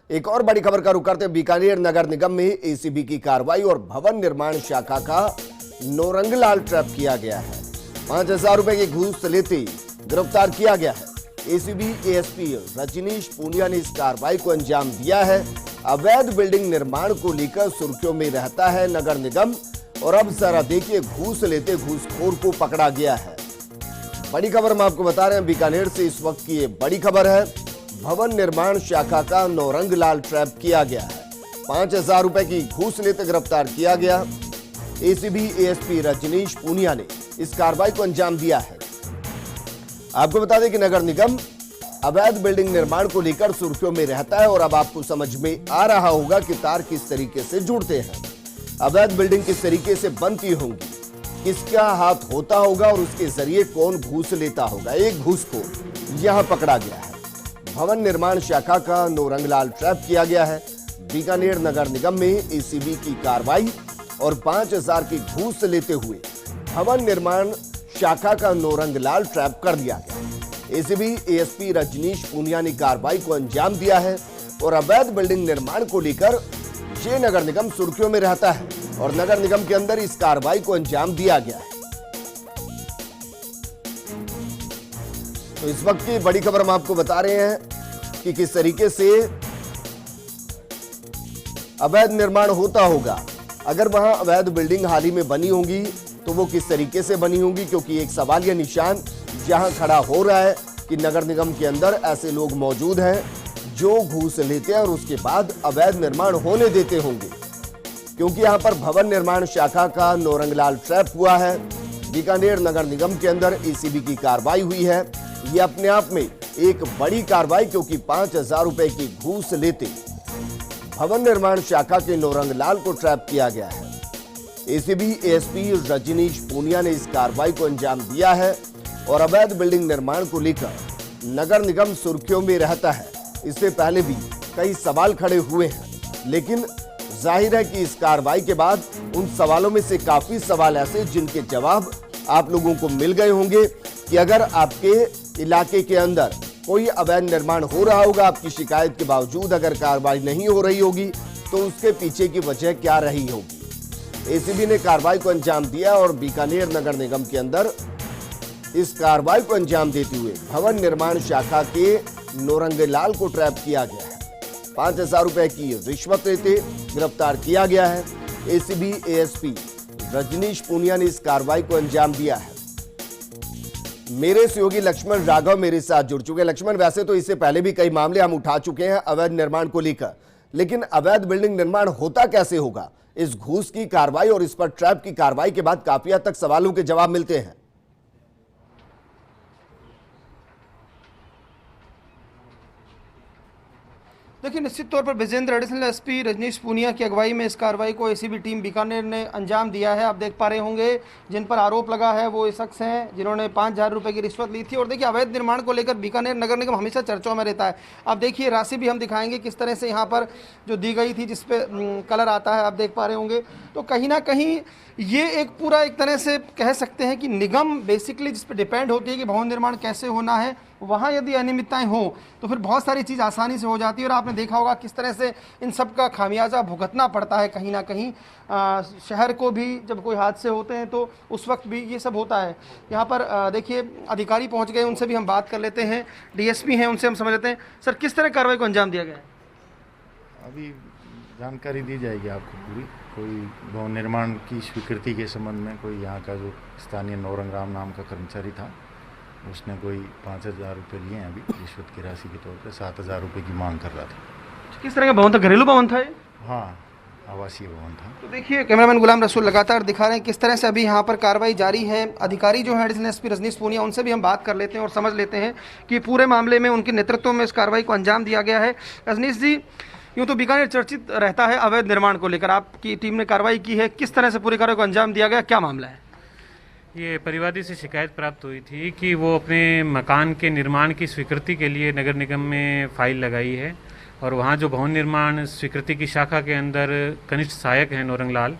एक और बड़ी खबर का रुख करते हैं। बीकानेर नगर निगम में एसीबी की कार्रवाई और भवन निर्माण शाखा का नौरंगलाल ट्रैप किया गया है। 5,000 रुपए की घूस लेते गिरफ्तार किया गया है। एसीबी एएसपी रजनीश पूनिया ने इस कार्रवाई को अंजाम दिया है। अवैध बिल्डिंग निर्माण को लेकर सुर्खियों में रहता है नगर निगम, और अब जरा देखिए घूस लेते घूसखोर को पकड़ा गया है। बड़ी खबर हम आपको बता रहे हैं बीकानेर से इस वक्त की ये बड़ी खबर है। भवन निर्माण शाखा का नौरंगलाल ट्रैप किया गया है। 5,000 रुपए की घूस लेते गिरफ्तार किया गया। एसीबी एएसपी रजनीश पूनिया ने इस कार्रवाई को अंजाम दिया है। आपको बता दें कि नगर निगम अवैध बिल्डिंग निर्माण को लेकर सुर्खियों में रहता है, और अब आपको समझ में आ रहा होगा कि तार किस तरीके से जुड़ते हैं, अवैध बिल्डिंग किस तरीके से बनती होंगी, किसका हाथ होता होगा और उसके जरिए कौन घूस लेता होगा। एक घूस को यहां पकड़ा गया है। भवन निर्माण शाखा का नौरंगलाल ट्रैप किया गया है। बीकानेर नगर निगम में एसीबी की कार्रवाई और 5,000 की घूस लेते हुए भवन निर्माण शाखा का नौरंगलाल ट्रैप कर दिया गया। एसीबी एएसपी रजनीश पूनिया ने कार्रवाई को अंजाम दिया है, और अवैध बिल्डिंग निर्माण को लेकर ये नगर निगम सुर्खियों में रहता है, और नगर निगम के अंदर इस कार्रवाई को अंजाम दिया गया है। तो इस वक्त की बड़ी खबर हम आपको बता रहे हैं कि किस तरीके से अवैध निर्माण होता होगा। अगर वहां अवैध बिल्डिंग हाल ही में बनी होंगी तो वो किस तरीके से बनी होंगी, क्योंकि एक सवाल या निशान यहां खड़ा हो रहा है कि नगर निगम के अंदर ऐसे लोग मौजूद हैं जो घूस लेते हैं और उसके बाद अवैध निर्माण होने देते होंगे, क्योंकि यहां पर भवन निर्माण शाखा का नौरंगलाल ट्रैप हुआ है। बीकानेर नगर निगम के अंदर एसीबी की कार्रवाई हुई है। यह अपने आप में एक बड़ी कार्रवाई, क्योंकि 5,000 रुपए की घूस लेते भवन निर्माण शाखा के नौरंगलाल को ट्रैप किया गया है। एसीबी एएसपी रजनीश पूनिया ने इस कार्रवाई को अंजाम दिया है, और अवैध बिल्डिंग निर्माण को लेकर नगर निगम सुर्खियों में रहता है। इससे पहले भी कई सवाल खड़े हुए हैं, लेकिन जाहिर है कि इस कार्रवाई के बाद उन सवालों में से काफी सवाल ऐसे जिनके जवाब आप लोगों को मिल गए होंगे कि अगर आपके इलाके के अंदर कोई अवैध निर्माण हो रहा होगा, आपकी शिकायत के बावजूद अगर कार्रवाई नहीं हो रही होगी तो उसके पीछे की वजह क्या रही होगी। एसीबी ने कार्रवाई को अंजाम दिया, और बीकानेर नगर निगम के अंदर इस कार्रवाई को अंजाम देते हुए भवन निर्माण शाखा के नौरंगलाल को ट्रैप किया गया है। 5,000 रुपए की रिश्वत लेते गिरफ्तार किया गया है। एसीबी एएसपी रजनीश पूनिया ने इस कार्रवाई को अंजाम दिया है। मेरे सहयोगी लक्ष्मण राघव मेरे साथ जुड़ चुके हैं। लक्ष्मण, वैसे तो इससे पहले भी कई मामले हम उठा चुके हैं अवैध निर्माण को लेकर, लेकिन अवैध बिल्डिंग निर्माण होता कैसे होगा? इस घूस की कार्रवाई और इस पर ट्रैप की कार्रवाई के बाद काफी हद तक सवालों के जवाब मिलते हैं। देखिए, निश्चित तौर पर विजेंद्र एडिशनल एसपी रजनीश पूनिया की अगुवाई में इस कार्रवाई को एसीबी टीम बीकानेर ने अंजाम दिया है। आप देख पा रहे होंगे जिन पर आरोप लगा है वो शख्स हैं जिन्होंने 5,000 रुपए की रिश्वत ली थी। और देखिए, अवैध निर्माण को लेकर बीकानेर नगर निगम हमेशा चर्चाओं में रहता है। आप देखिए, राशि भी हम दिखाएंगे किस तरह से यहाँ पर जो दी गई थी, जिसपे कलर आता है, आप देख पा रहे होंगे। तो कहीं ना कहीं ये एक पूरा एक तरह से कह सकते हैं कि निगम बेसिकली जिस पर डिपेंड होती है कि भवन निर्माण कैसे होना है, वहाँ यदि अनियमितताएं हो तो फिर बहुत सारी चीज़ आसानी से हो जाती है। और आपने देखा होगा किस तरह से इन सब का खामियाजा भुगतना पड़ता है कहीं ना कहीं। शहर को भी जब कोई हादसे होते हैं तो उस वक्त भी ये सब होता है। यहाँ पर देखिए, अधिकारी पहुँच गए, उनसे भी हम बात कर लेते हैं। डीएसपी हैं, उनसे हम समझ लेते हैं। सर, किस तरह कार्रवाई को अंजाम दिया गया है? अभी जानकारी दी जाएगी आपको पूरी। कोई भवन निर्माण की स्वीकृति के संबंध में कोई यहाँ का जो स्थानीय नौरंगराम नाम का कर्मचारी था, उसने कोई 5,000 रुपये लिए हैं अभी रिश्वत की राशि के तौर पे। 7,000 रुपये की मांग कर रहा था। किस तरह का भवन था? घरेलू भवन था ये? हाँ, आवासीय भवन था। तो देखिए, कैमरामैन गुलाम रसूल लगातार दिखा रहे हैं किस तरह से अभी यहाँ पर कार्रवाई जारी है। अधिकारी जो है एडिशनल एसपी रजनीश पूनिया, उनसे भी हम बात कर लेते हैं और समझ लेते हैं कि पूरे मामले में उनके नेतृत्व में इस कार्रवाई को अंजाम दिया गया है। रजनीश जी, यूँ तो बीकानेर चर्चित रहता है अवैध निर्माण को लेकर, आपकी टीम ने कार्रवाई की है, किस तरह से पूरी कार्रवाई को अंजाम दिया गया, क्या मामला है? ये परिवादी से शिकायत प्राप्त हुई थी कि वो अपने मकान के निर्माण की स्वीकृति के लिए नगर निगम में फाइल लगाई है, और वहाँ जो भवन निर्माण स्वीकृति की शाखा के अंदर कनिष्ठ सहायक हैं नौरंगलाल,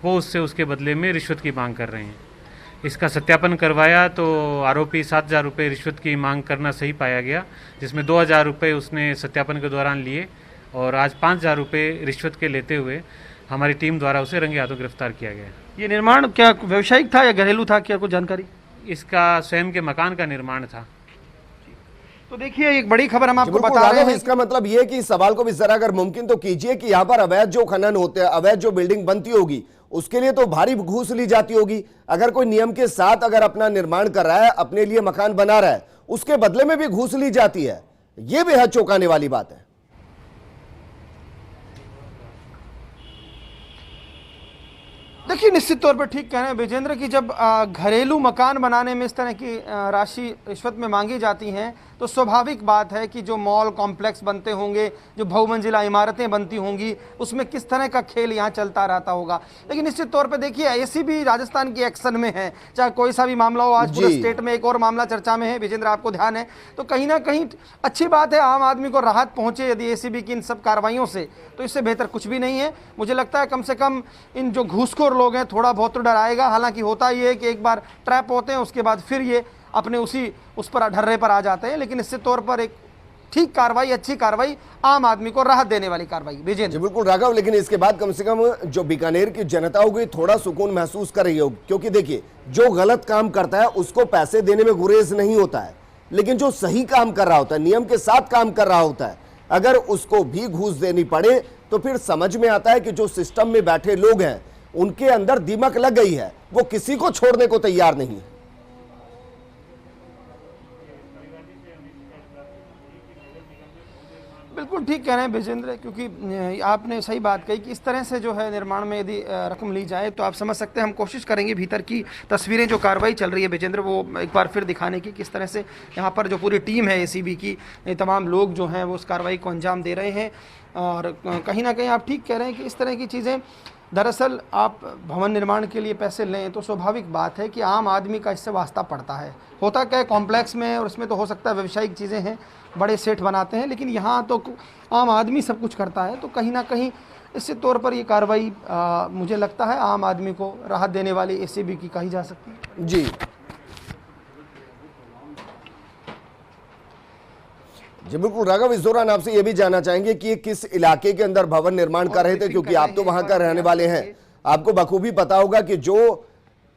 वो उससे उसके बदले में रिश्वत की मांग कर रहे हैं। इसका सत्यापन करवाया तो आरोपी 7,000 रुपये रिश्वत की मांग करना सही पाया गया, जिसमें 2,000 रुपये उसने सत्यापन के दौरान लिए और आज 5,000 रुपये रिश्वत के लेते हुए हमारी टीम द्वारा उसे रंगे हाथों गिरफ्तार किया गया। ये निर्माण क्या व्यावसायिक था या घरेलू था, क्या कुछ जानकारी? इसका स्वयं के मकान का निर्माण था। तो देखिए एक बड़ी खबर हम आपको बिल्कुल बता रहे राघव, हैं। इसका मतलब ये है कि इस सवाल को भी जरा अगर मुमकिन तो कीजिए कि यहाँ पर अवैध जो खनन होते हैं, अवैध जो बिल्डिंग बनती होगी, उसके लिए तो भारी घूस ली जाती होगी। अगर कोई नियम के साथ अगर अपना निर्माण कर रहा है, अपने लिए मकान बना रहा है, उसके बदले में भी घूस ली जाती है। यह बेहद चौंकाने वाली बात है। देखिए निश्चित तौर पर ठीक कह रहे हैं विजेंद्र की जब घरेलू मकान बनाने में इस तरह की राशि रिश्वत में मांगी जाती हैं तो स्वाभाविक बात है कि जो मॉल कॉम्प्लेक्स बनते होंगे, जो बहुमंजिला इमारतें बनती होंगी, उसमें किस तरह का खेल यहाँ चलता रहता होगा। लेकिन निश्चित तौर पर देखिए एसीबी राजस्थान की एक्शन में है, चाहे कोई सा भी मामला हो। आज पूरे स्टेट में एक और मामला चर्चा में है, विजेंद्र आपको ध्यान है, तो कहीं ना कहीं अच्छी बात है, आम आदमी को राहत पहुंचे यदि एसीबी की इन सब कार्रवाइयों से, तो इससे बेहतर कुछ भी नहीं है। मुझे लगता है कम से कम इन जो घूसखोर लोग हैं थोड़ा बहुत तो डर आएगा। हालांकि होता ही है कि एक बार ट्रैप होते हैं उसके बाद फिर ये अपने उस पर ढर्रे पर आ जाते हैं। लेकिन निश्चित तौर पर एक ठीक कार्रवाई, अच्छी कार्रवाई, आम आदमी को राहत देने वाली कार्रवाई। विजेंद्र बिल्कुल राघव, लेकिन इसके बाद कम से कम जो बीकानेर की जनता होगी थोड़ा सुकून महसूस कर रही होगी, क्योंकि देखिए जो गलत काम करता है उसको पैसे देने में गुरेज नहीं होता है, लेकिन जो सही काम कर रहा होता है, नियम के साथ काम कर रहा होता है, अगर उसको भी घूस देनी पड़े तो फिर समझ में आता है कि जो सिस्टम में बैठे लोग हैं उनके अंदर दीमक लग गई है, वो किसी को छोड़ने को तैयार नहीं है। बिल्कुल ठीक कह रहे हैं विजेंद्र, क्योंकि आपने सही बात कही कि इस तरह से जो है निर्माण में यदि रकम ली जाए तो आप समझ सकते हैं। हम कोशिश करेंगे भीतर की तस्वीरें, जो कार्रवाई चल रही है विजेंद्र, वो एक बार फिर दिखाने की, किस तरह से यहाँ पर जो पूरी टीम है एसीबी की, तमाम लोग जो हैं वो उस कार्रवाई को अंजाम दे रहे हैं। और कहीं ना कहीं आप ठीक कह रहे हैं कि इस तरह की चीज़ें, दरअसल आप भवन निर्माण के लिए पैसे लें तो स्वाभाविक बात है कि आम आदमी का इससे वास्ता पड़ता है। होता क्या है कॉम्प्लेक्स में, और इसमें तो हो सकता है व्यावसायिक चीज़ें हैं, बड़े सेठ बनाते हैं, लेकिन यहाँ तो आम आदमी सब कुछ करता है। तो कहीं ना कहीं इससे तौर पर ये कार्रवाई मुझे लगता है आम आदमी को राहत देने वाली एसीबी की कही जा सकती है। जी जी बिल्कुल राघव, इस दौरान आपसे ये भी जानना चाहेंगे कि ये किस इलाके के अंदर भवन निर्माण कर रहे थे, क्योंकि आप तो वहां का रहने वाले हैं, आपको बखूबी पता होगा कि जो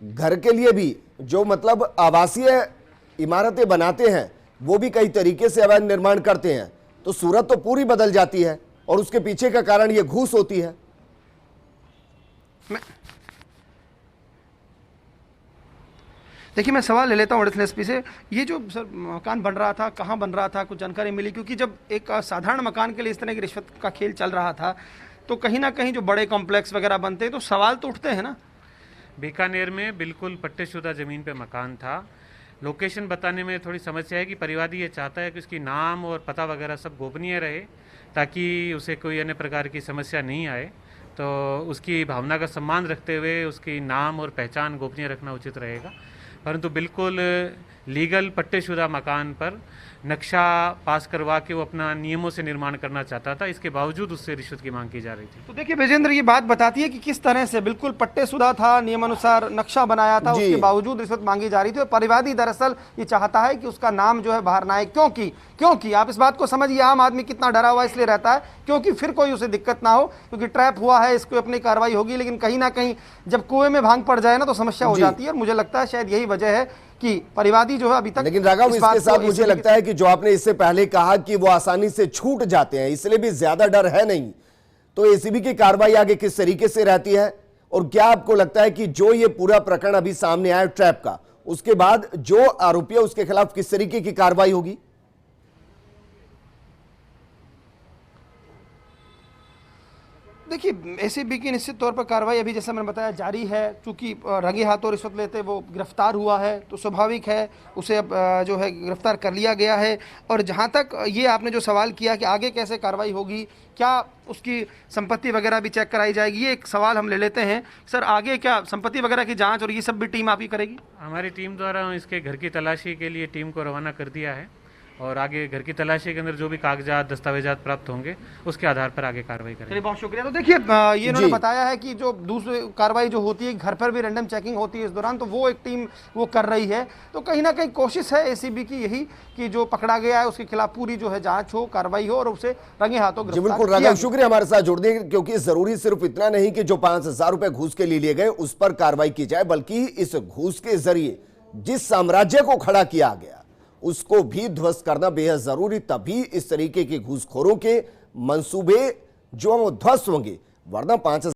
घर के लिए भी जो मतलब आवासीय इमारतें बनाते हैं वो भी कई तरीके से अवैध निर्माण करते हैं, तो सूरत तो पूरी बदल जाती है और उसके पीछे का कारण ये घूस होती है। देखिए मैं सवाल ले लेता हूँ एडिशनल एसपी से, ये जो सर मकान बन रहा था, कहाँ बन रहा था, कुछ जानकारी मिली? क्योंकि जब एक साधारण मकान के लिए इस तरह की रिश्वत का खेल चल रहा था तो कहीं ना कहीं जो बड़े कॉम्प्लेक्स वगैरह बनते हैं तो सवाल तो उठते हैं ना। बीकानेर में बिल्कुल पट्टेशुदा ज़मीन पे मकान था। लोकेशन बताने में थोड़ी समस्या है कि परिवादी ये चाहता है कि उसकी नाम और पता वगैरह सब गोपनीय रहे, ताकि उसे कोई अन्य प्रकार की समस्या नहीं आए। तो उसकी भावना का सम्मान रखते हुए उसकी नाम और पहचान गोपनीय रखना उचित रहेगा। परंतु बिल्कुल लीगल पट्टेशुदा मकान पर नक्शा पास करवा के वो अपना नियमों से निर्माण करना चाहता था, इसके बावजूद उससे रिश्वत की मांग की जा रही थी। तो देखिए विजेंद्र, ये बात बताती है कि किस तरह से बिल्कुल पट्टेशुदा था, नियमानुसार नक्शा बनाया था, उसके बावजूद रिश्वत मांगी जा रही थी। और परिवादी दरअसल ये चाहता है कि उसका नाम जो है बाहर ना आए। क्योंकि आप इस बात को समझिए, आम आदमी कितना डरा हुआ इसलिए रहता है क्योंकि फिर कोई उसे दिक्कत ना हो, क्योंकि ट्रैप हुआ है, इसको अपनी कार्रवाई होगी। लेकिन कहीं ना कहीं जब कुएं में भांग पड़ जाए ना तो समस्या हो जाती है। और मुझे लगता है शायद यही वजह है कि परिवादी जो है अभी तक। लेकिन राघव, इसके साथ मुझे लगता है कि जो आपने इससे पहले कहा कि वो आसानी से छूट जाते हैं, इसलिए भी ज्यादा डर है नहीं। तो एसीबी की कार्रवाई आगे किस तरीके से रहती है, और क्या आपको लगता है कि जो ये पूरा प्रकरण अभी सामने आया ट्रैप का, उसके बाद जो आरोपी है उसके खिलाफ किस तरीके की कार्रवाई होगी? देखिए एसीबी की निश्चित तौर पर कार्रवाई अभी जैसा मैंने बताया जारी है। चूंकि रंगे हाथों रिश्वत लेते वो गिरफ्तार हुआ है तो स्वाभाविक है उसे अब जो है गिरफ्तार कर लिया गया है। और जहां तक ये आपने जो सवाल किया कि आगे कैसे कार्रवाई होगी, क्या उसकी संपत्ति वगैरह भी चेक कराई जाएगी, ये एक सवाल हम ले लेते हैं। सर आगे क्या संपत्ति वगैरह की जाँच और ये सब भी टीम आप ही करेगी? हमारी टीम द्वारा इसके घर की तलाशी के लिए टीम को रवाना कर दिया है और आगे घर की तलाशी के अंदर जो भी कागजात दस्तावेजात प्राप्त होंगे उसके आधार पर आगे कार्रवाई चलिए करेंगे। बहुत शुक्रिया। तो देखिए ये इन्होंने जी। बताया है कि जो दूसरी कार्रवाई जो होती है घर पर भी रैंडम चेकिंग होती है इस दौरान, तो वो एक टीम वो कर रही है। तो कहीं ना कहीं कोशिश है एसीबी की यही कि जो पकड़ा गया है उसके खिलाफ पूरी जो है जांच हो, कार्रवाई हो और उसे रंगे हाथों जी गिरफ्तार बिल्कुल किया राघव, जाए। शुक्रिया हमारे साथ जुड़ने के, क्योंकि जरूरी सिर्फ इतना नहीं कि जो 5,000 रुपए घूस के लिए गए उस पर कार्रवाई की जाए, बल्कि इस घूस के जरिए जिस साम्राज्य को खड़ा किया गया उसको भी ध्वस्त करना बेहद जरूरी। तभी इस तरीके के घूसखोरों के मंसूबे जो ध्वस्त होंगे, वरना 5,000